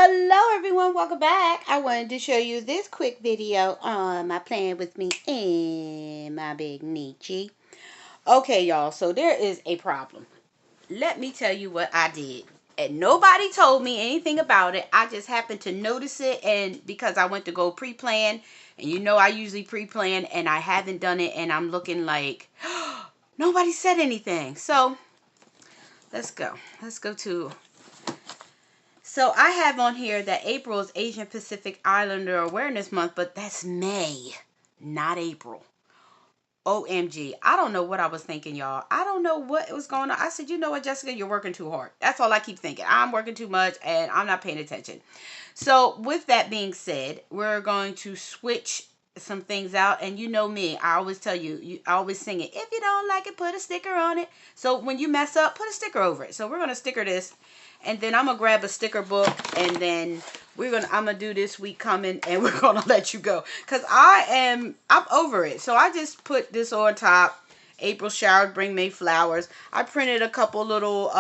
Hello everyone, welcome back. I wanted to show you this quick video on my plan with me and my big Nietzsche. Okay y'all, so there is a problem. Let me tell you what I did. And nobody told me anything about it. I just happened to notice it, and because I went to go pre-plan, and you know I usually pre-plan and I haven't done it, and I'm looking like nobody said anything. So let's go. Let's go to... So I have on here that April is Asian Pacific Islander Awareness Month, but that's May, not April. OMG. I don't know what I was thinking, y'all. I don't know what was going on. I said, you know what, Jessica, you're working too hard. That's all I keep thinking. I'm working too much and I'm not paying attention. So with that being said, we're going to switch some things out. And you know me, I always tell you, I always sing it. If you don't like it, put a sticker on it. So when you mess up, put a sticker over it. So we're going to sticker this. And then I'm going to grab a sticker book, and then I'm going to do this week coming, and we're going to let you go. Because I'm over it. So I just put this on top. April showered, bring May flowers. I printed a couple little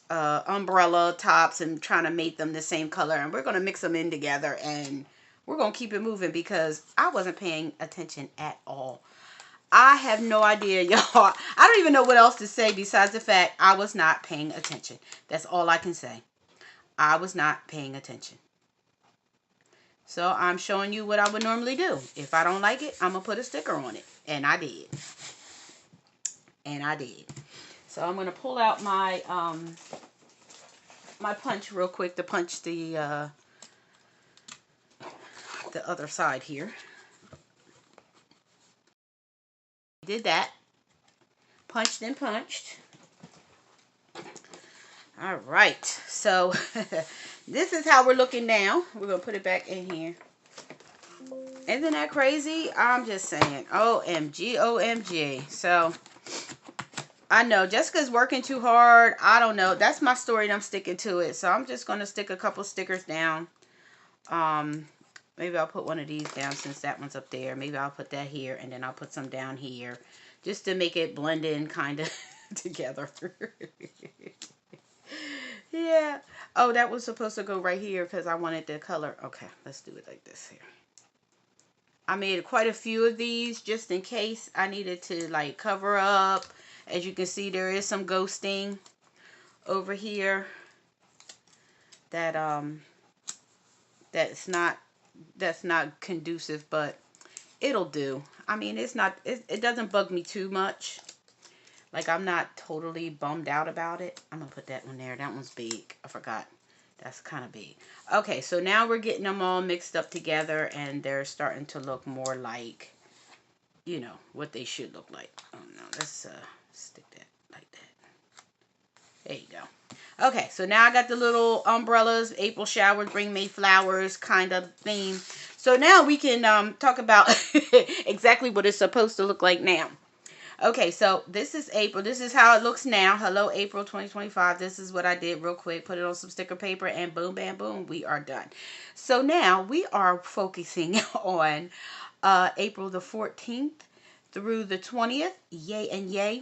umbrella tops and trying to make them the same color. And we're going to mix them in together, and we're going to keep it moving because I wasn't paying attention at all. I have no idea, y'all. I don't even know what else to say besides the fact I was not paying attention. That's all I can say. I was not paying attention. So I'm showing you what I would normally do. If I don't like it, I'm going to put a sticker on it. And I did. And I did. So I'm going to pull out my my punch real quick to punch the other side here. Did that. Punched and punched. All right. So this is how we're looking now. We're going to put it back in here. Isn't that crazy? I'm just saying. OMG, OMG. So I know Jessica's working too hard. I don't know. That's my story and I'm sticking to it. So I'm just going to stick a couple stickers down. Maybe I'll put one of these down since that one's up there. Maybe I'll put that here and then I'll put some down here just to make it blend in kind of together. Yeah. Oh, that was supposed to go right here because I wanted the color. Okay, let's do it like this here. I made quite a few of these just in case I needed to like cover up. As you can see, there is some ghosting over here that that's not conducive, but it'll do. I mean, it doesn't bug me too much. Like, I'm not totally bummed out about it. I'm going to put that one there. That one's big. I forgot. That's kind of big. Okay, so now we're getting them all mixed up together, and they're starting to look more like, you know, what they should look like. Oh, no. Let's stick that like that. There you go. Okay, so now I got the little umbrellas, April showers, bring May flowers kind of theme. So now we can talk about exactly what it's supposed to look like now. Okay, so this is April. This is how it looks now. Hello, April 2025. This is what I did real quick. Put it on some sticker paper and boom, bam, boom. We are done. So now we are focusing on April the 14th through the 20th. Yay and yay.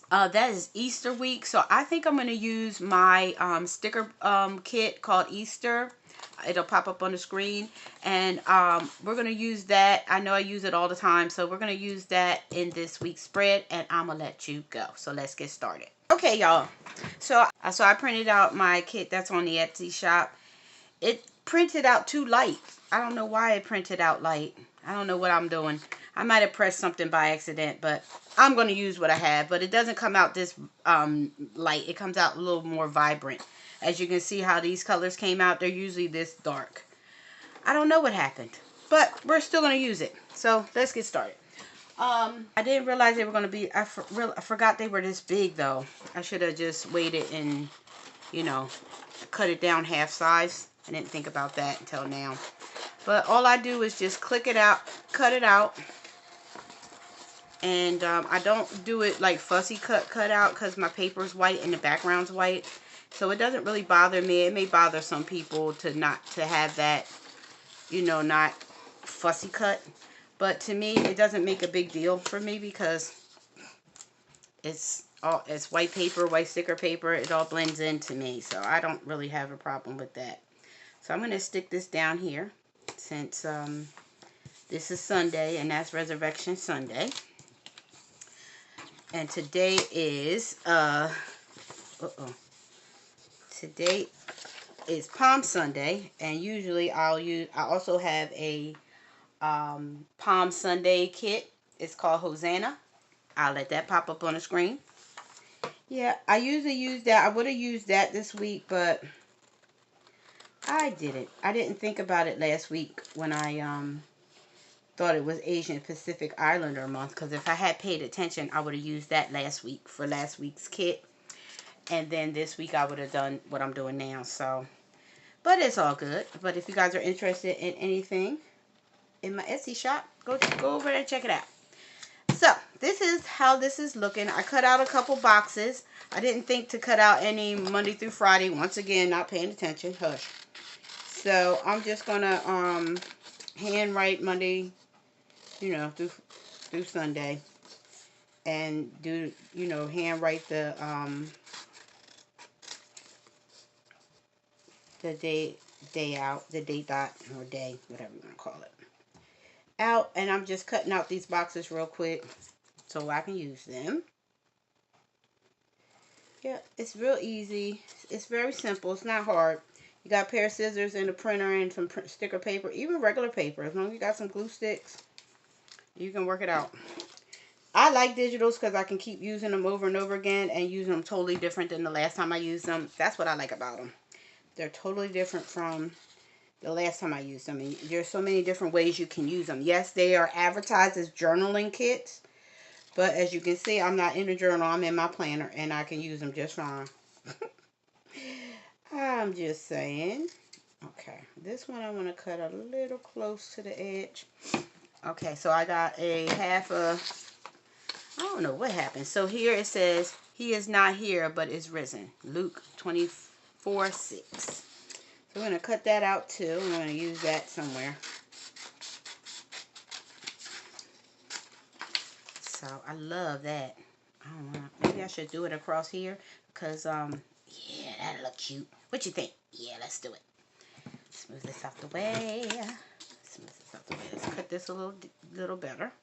That is Easter week. So I think I'm going to use my sticker kit called Easter. It'll pop up on the screen, and we're going to use that. I know I use it all the time, so we're going to use that in this week's spread, and I'm going to let you go. So let's get started. Okay, y'all. So I printed out my kit that's on the Etsy shop. It printed out too light. I don't know why it printed out light. I don't know what I'm doing. I might have pressed something by accident, but I'm going to use what I have. But it doesn't come out this light. It comes out a little more vibrant. As you can see how these colors came out, they're usually this dark. I don't know what happened, but we're still going to use it. So let's get started. I didn't realize they were going to be, I forgot they were this big though. I should have just waited and, you know, cut it down half size. I didn't think about that until now. But all I do is just click it out, cut it out. And I don't do it like fussy cut out because my paper's white and the background's white. So it doesn't really bother me. It may bother some people to have that, you know, not fussy cut. But to me, it doesn't make a big deal for me because all, it's white paper, white sticker paper. It all blends into me, so I don't really have a problem with that. So I'm going to stick this down here since this is Sunday, and that's Resurrection Sunday. And today is today is Palm Sunday, and usually I also have a Palm Sunday kit. It's called Hosanna. I'll let that pop up on the screen. Yeah, I usually use that. I would have used that this week, but I didn't. I didn't think about it last week when I thought it was Asian Pacific Islander month, because if I had paid attention, I would have used that last week for last week's kit. And then this week I would have done what I'm doing now. So, but it's all good. But if you guys are interested in anything in my Etsy shop, go over there and check it out. So, this is how this is looking. I cut out a couple boxes. I didn't think to cut out any Monday through Friday. Once again, not paying attention. Hush. So, I'm just going to hand write Monday, you know, through Sunday. And do, you know, hand write the day out, the day dot, or day, whatever you want to call it, out. And I'm just cutting out these boxes real quick so I can use them. Yeah, it's real easy. It's very simple. It's not hard. You got a pair of scissors and a printer and some sticker paper, even regular paper. As long as you got some glue sticks, you can work it out. I like digitals because I can keep using them over and over again and using them totally different than the last time I used them. That's what I like about them. They're totally different from the last time I used them. And there's so many different ways you can use them. Yes, they are advertised as journaling kits. But as you can see, I'm not in a journal. I'm in my planner. And I can use them just fine. I'm just saying. Okay. This one I want to cut a little close to the edge. Okay. So I got a half a... I don't know what happened. So here it says, he is not here, but is risen. Luke 24:6. So we're going to cut that out too. I'm going to use that somewhere. So I love that. I don't know. Maybe I should do it across here. Because, yeah, that'll look cute. What you think? Yeah, let's do it. Smooth this out the way. Smooth this out the way. Let's cut this a little better.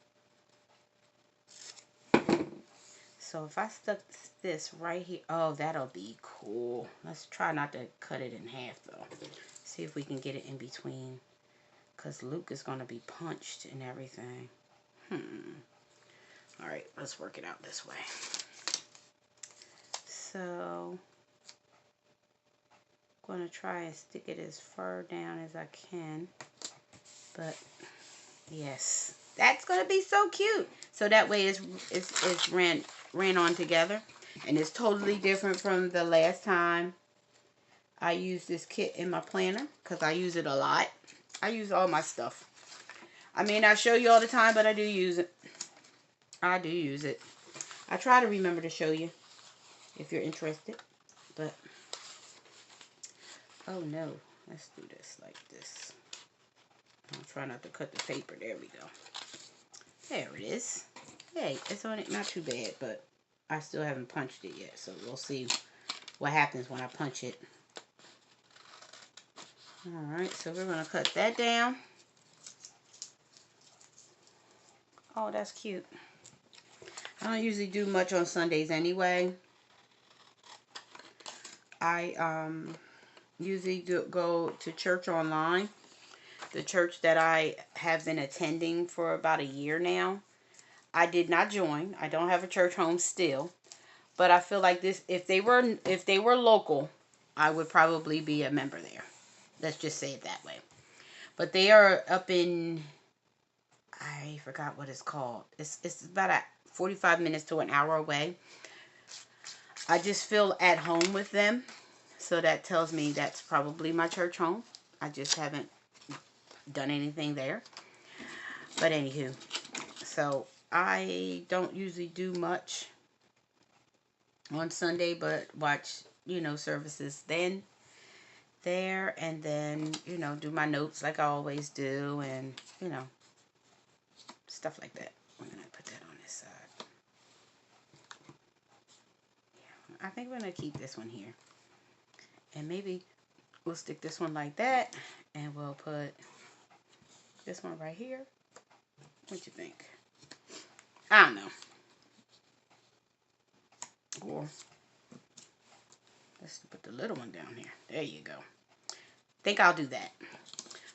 So if I stuck this right here, oh, that'll be cool. Let's try not to cut it in half, though. See if we can get it in between. Because Luke is going to be punched and everything. Alright, let's work it out this way. So, I'm going to try and stick it as far down as I can. But, yes. That's going to be so cute. So that way it's ran on together. And it's totally different from the last time I used this kit in my planner. Because I use it a lot. I use all my stuff. I may not show you all the time, but I do use it. I do use it. I try to remember to show you if you're interested. But, oh no. Let's do this like this. I'll try not to cut the paper. There we go. There it is. Hey, it's on it. Not too bad, but I still haven't punched it yet. So we'll see what happens when I punch it. Alright, so we're going to cut that down. Oh, that's cute. I don't usually do much on Sundays anyway. I usually go to church online. The church that I have been attending for about a year now. I did not join. I don't have a church home still. But I feel like this, if they were local, I would probably be a member there. Let's just say it that way. But they are up in, I forgot what it's called. It's about 45 minutes to an hour away. I just feel at home with them. So that tells me that's probably my church home. I just haven't done anything there. But anywho, so I don't usually do much on Sunday, but watch, you know, services then, there, and then, you know, do my notes like I always do, and, you know, stuff like that. I'm going to put that on this side. I think we're going to keep this one here. And maybe we'll stick this one like that. And we'll put this one right here. What you think? I don't know. Or let's put the little one down here. There you go. Think I'll do that.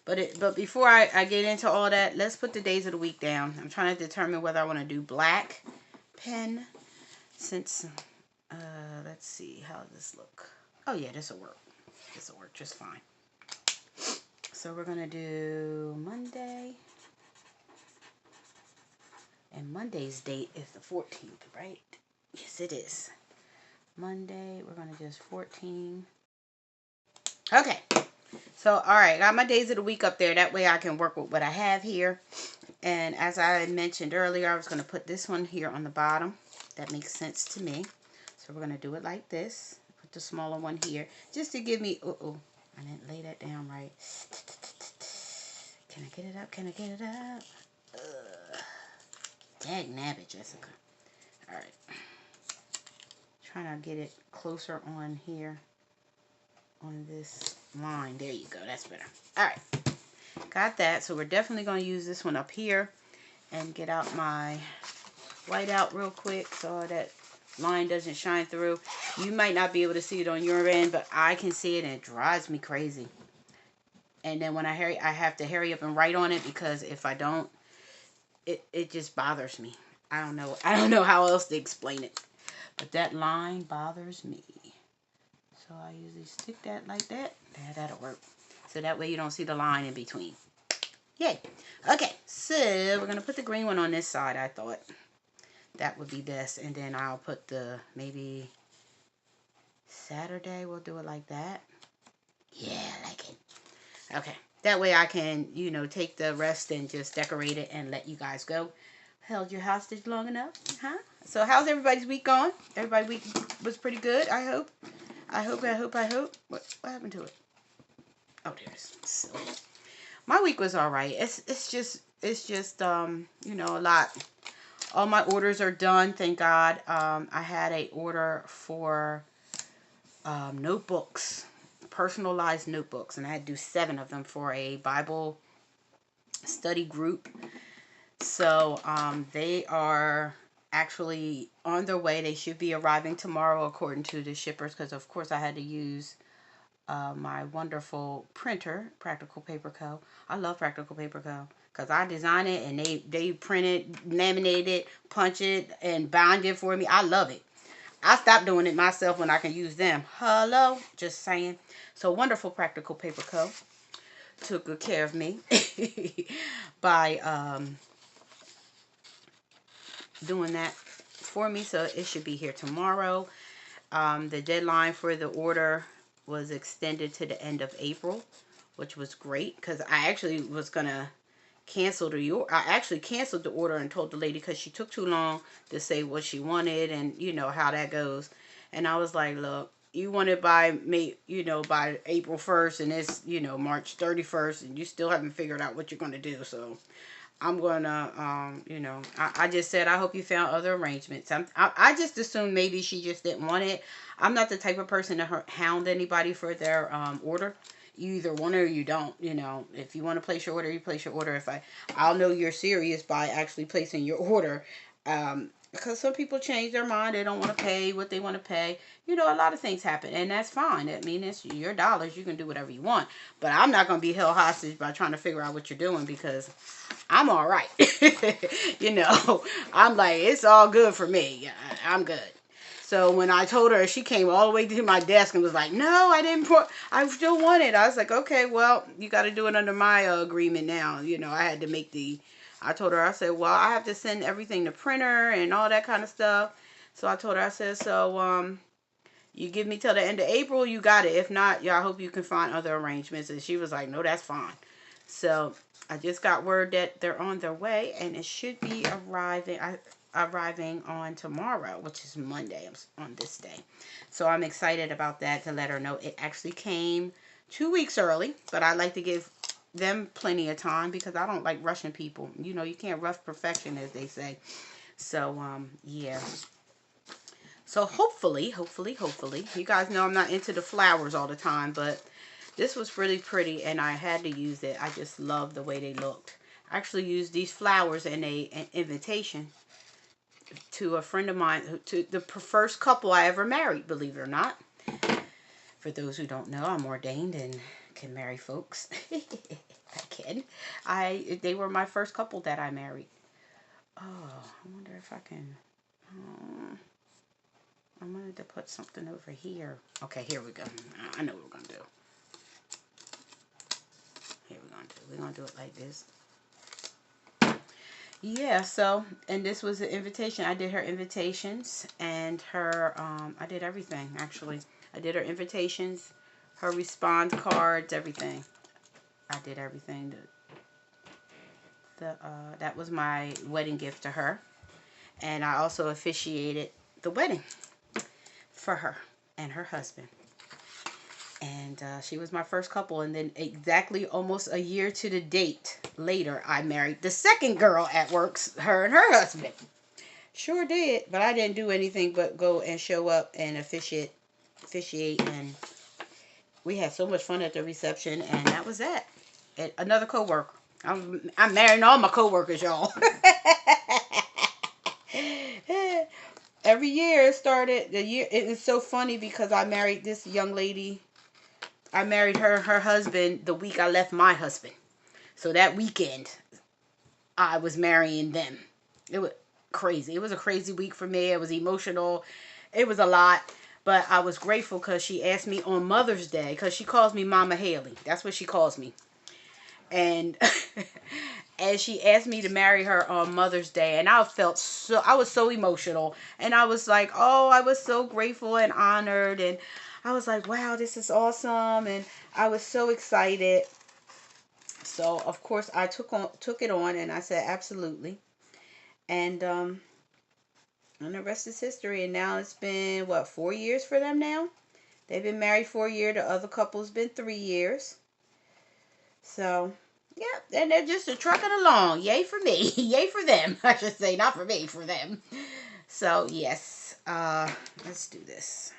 But before I get into all that, let's put the days of the week down. I'm trying to determine whether I want to do black pen. Since, let's see, how does this look? Oh yeah, this will work. This will work just fine. So we're going to do Monday. And Monday's date is the 14th, right? Yes, it is. Monday, we're going to just 14. Okay. So, all right, got my days of the week up there. That way I can work with what I have here. And as I mentioned earlier, I was going to put this one here on the bottom. That makes sense to me. So we're going to do it like this. Put the smaller one here. Just to give me... Uh-oh. I didn't lay that down right. Can I get it up? Can I get it up? Dag nabbit, Jessica. All right. Trying to get it closer on here. On this line. There you go. That's better. All right. Got that. So we're definitely going to use this one up here. And get out my white out real quick so that line doesn't shine through. You might not be able to see it on your end, but I can see it and it drives me crazy. And then when I have to hurry up and write on it because if I don't, it just bothers me. I don't know how else to explain it. But that line bothers me. So I usually stick that like that. That'll work. So that way you don't see the line in between. Yay. Okay, so we're going to put the green one on this side, I thought. That would be best. And then I'll put the, maybe Saturday, we'll do it like that. Yeah, I like it. Okay, that way I can, you know, take the rest and just decorate it and let you guys go. Held your hostage long enough, huh? So how's everybody's week going? Everybody's week was pretty good, I hope. I hope. What happened to it? Oh, there it is. Silly. My week was all right. It's just you know, a lot. All my orders are done, thank God. I had a order for notebooks, personalized notebooks, and I had to do 7 of them for a Bible study group. So they are actually on their way. They should be arriving tomorrow according to the shippers, because of course I had to use my wonderful printer, Practical Paper Co. I love Practical Paper Co. because I design it and they print it, laminate it, punch it, and bind it for me. I love it. I stopped doing it myself when I can use them. Hello, just saying. So wonderful Practical Paper Co. took good care of me by doing that for me. So it should be here tomorrow. The deadline for the order was extended to the end of April, which was great because I actually was gonna cancel I actually canceled the order and told the lady because she took too long to say what she wanted, and you know how that goes. And I was like, look, you want it by May, you know, by April 1st, and it's, you know, March 31st, and you still haven't figured out what you're gonna do. So I'm gonna, you know, I just said, I hope you found other arrangements. I just assumed maybe she just didn't want it. I'm not the type of person to hound anybody for their order. You either want it or you don't. You know, if you want to place your order, you place your order. I'll know you're serious by actually placing your order. Because some people change their mind. They don't want to pay what they want to pay. You know, a lot of things happen, and that's fine. I mean, it's your dollars. You can do whatever you want. But I'm not going to be held hostage by trying to figure out what you're doing, because I'm all right. You know, I'm like, it's all good for me. I'm good. So when I told her, she came all the way to my desk and was like, no, I still want it. I was like, okay, well, you got to do it under my agreement now. You know, I had to make I told her, I said, well, I have to send everything to printer and all that kind of stuff. So I told her, I said, so you give me till the end of April, you got it. If not, yeah, I hope you can find other arrangements. And she was like, no, that's fine. So I just got word that they're on their way, and it should be arriving on tomorrow, which is Monday on this day. So I'm excited about that, to let her know it actually came 2 weeks early, but I like to give them plenty of time because I don't like rushing people. You know, you can't rush perfection, as they say. So, yeah. So hopefully, you guys know I'm not into the flowers all the time, but this was really pretty and I had to use it. I just love the way they looked. I actually used these flowers in an invitation to a friend of mine, to the first couple I ever married, believe it or not. For those who don't know, I'm ordained and can marry folks. I can. They were my first couple that I married. Oh, I wonder if I can. I wanted to put something over here. Okay, here we go. I know what we're gonna do. Here we're gonna do it like this. Yeah, so, and this was an invitation. I did her invitations and her, I did everything, actually. I did her invitations, her response cards, everything. I did everything. That was my wedding gift to her. And I also officiated the wedding for her and her husband. And she was my first couple. And then exactly almost a year to the date later, I married the second girl at work, her and her husband. Sure did. But I didn't do anything but go and show up and officiate. And we had so much fun at the reception. And that was that. And another co-worker. I'm marrying all my co-workers, y'all. Every year it started. It is so funny because I married this young lady. I married her husband the week I left my husband. So that weekend, I was marrying them. It was crazy. It was a crazy week for me. It was emotional. It was a lot. But I was grateful because she asked me on Mother's Day, because she calls me Mama Hailey. That's what she calls me. And and she asked me to marry her on Mother's Day, and I was so emotional, and I was like, oh, I was so grateful and honored, and I was like, wow, this is awesome, and I was so excited. So of course I took it on, and I said absolutely, and the rest is history. And now it's been what, 4 years for them now. They've been married 4 years. The other couple's been 3 years. So, yeah, and they're just trucking along. Yay for me. Yay for them. I should say, not for me, for them. So, yes. Let's do this.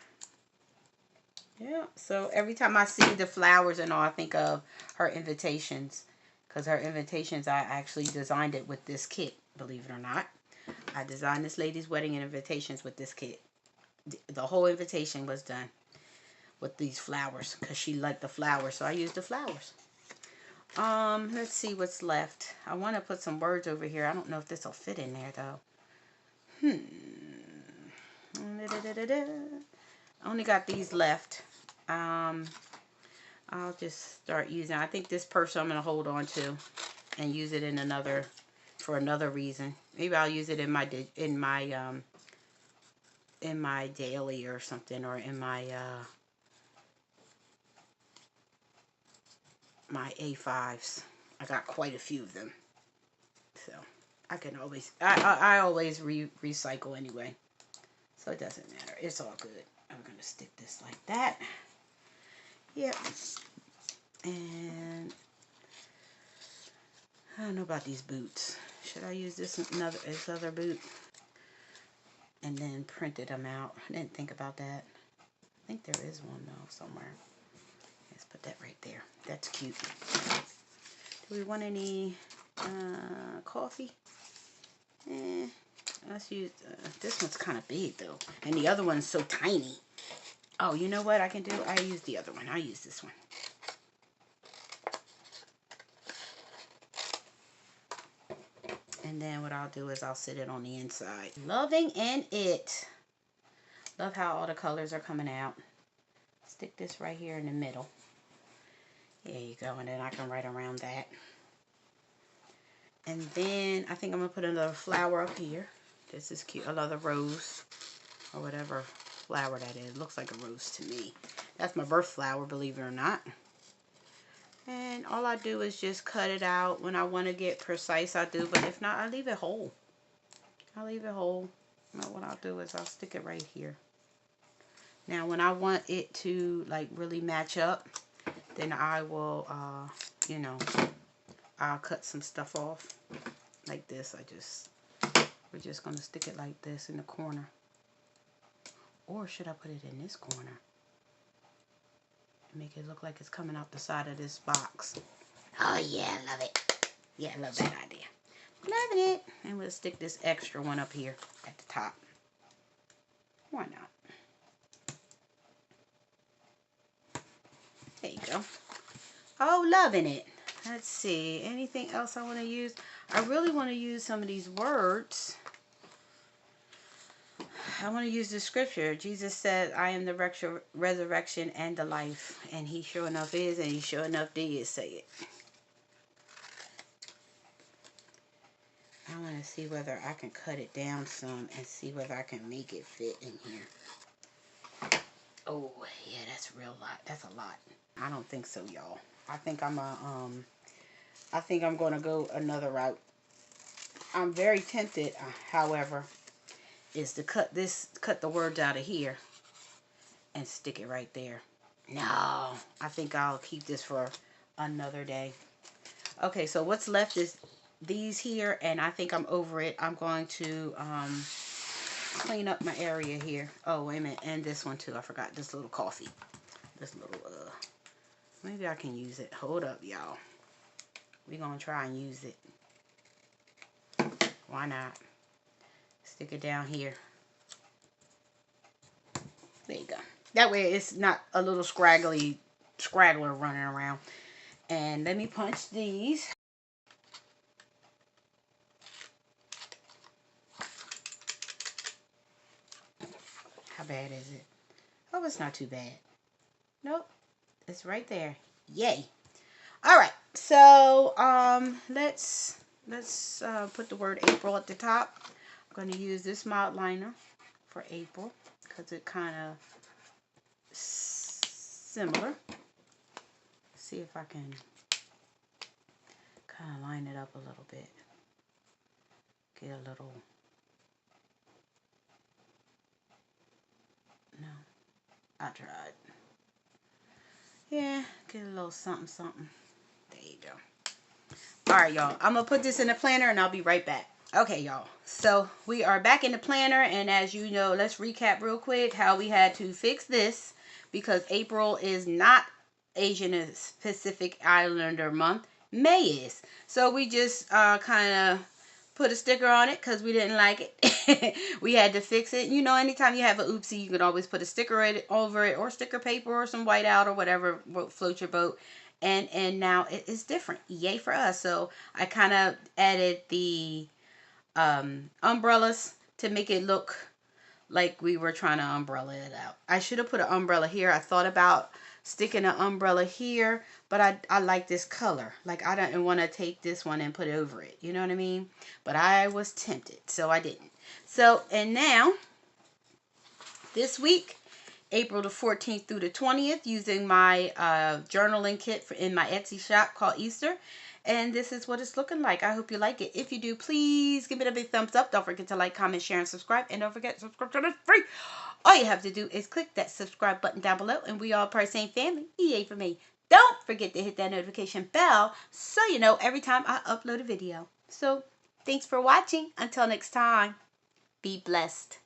Yeah, so every time I see the flowers and all, I think of her invitations. Because her invitations, I actually designed it with this kit, believe it or not. I designed this lady's wedding and invitations with this kit. The whole invitation was done with these flowers because she liked the flowers, so I used the flowers. Let's see what's left. I want to put some words over here. I don't know if this will fit in there, though. I only got these left. I'll just start using. I think this purse I'm going to hold on to and use it in for another reason. Maybe I'll use it in my daily or something, or in my my A5s. I got quite a few of them, so I can always I always recycle anyway, so it doesn't matter. It's all good. I'm gonna stick this like that. Yep. And I don't know about these boots. Should I use this other boot and then printed them out? I didn't think about that. I think there is one though somewhere. Let's put that right there. That's cute. Do we want any coffee? Let's use, this one's kind of big though. And the other one's so tiny. Oh, you know what I can do? I use the other one. I'll use this one. And then what I'll do is I'll sit it on the inside. Loving in it. Love how all the colors are coming out. Stick this right here in the middle. There you go. And then I can write around that. And then I think I'm going to put another flower up here. This is cute. Another rose. Or whatever flower that is. It looks like a rose to me. That's my birth flower, believe it or not. And all I do is just cut it out. When I want to get precise, I do. But if not, I leave it whole. I'll leave it whole. Now what I'll do is I'll stick it right here. Now when I want it to like really match up, then I will, you know, I'll cut some stuff off like this. We're just going to stick it like this in the corner. Or should I put it in this corner? Make it look like it's coming out the side of this box. Oh yeah, I love it. Yeah, I love that idea. Loving it. And we'll stick this extra one up here at the top. Why not? There you go. Oh, loving it. Let's see. Anything else I want to use? I really want to use some of these words. I want to use the scripture. Jesus said, I am the resurrection and the life. And he sure enough is, and he sure enough did say it. I want to see whether I can cut it down some and see whether I can make it fit in here. Oh, yeah, that's a real lot. That's a lot. I don't think so, y'all. I think I'm going to go another route. I'm very tempted, however, is to cut the words out of here and stick it right there. No, I think I'll keep this for another day. Okay, so what's left is these here, and I think I'm over it. I'm going to clean up my area here. Oh, wait a minute, and this one too. I forgot this little coffee. This little, maybe I can use it. Hold up, y'all. We're going to try and use it. Why not? Stick it down here. There you go. That way it's not a little scraggler running around. And let me punch these. How bad is it? Oh, it's not too bad. Nope. It's right there. Yay. All right. So, let's put the word April at the top. I'm going to use this mild liner for April because it kind of similar. See if I can kind of line it up a little bit. Get a little, no, I tried. Yeah, get a little something, something. There you go. All right, y'all. I'm going to put this in the planner and I'll be right back. Okay, y'all. So we are back in the planner, and as you know, let's recap real quick how we had to fix this because April is not Asian Pacific Islander month. May is. So we just kind of put a sticker on it because we didn't like it. We had to fix it. You know, anytime you have an oopsie, you can always put a sticker over it, or sticker paper, or some whiteout, or whatever floats your boat. And now it is different. Yay for us. So I kind of added the umbrellas to make it look like we were trying to umbrella it out. I should have put an umbrella here. I thought about sticking an umbrella here, but I like this color. Like, I didn't want to take this one and put it over it. You know what I mean? But I was tempted, so I didn't. So, and now, this week, April the 14th through the 20th, using my journaling kit in my Etsy shop called Easter. And this is what it's looking like. I hope you like it. If you do, please give it a big thumbs up. Don't forget to like, comment, share, and subscribe. And don't forget, subscription is free. All you have to do is click that subscribe button down below. And we all part of the same family. Yay for me. Don't forget to hit that notification bell so you know every time I upload a video. So, thanks for watching. Until next time, be blessed.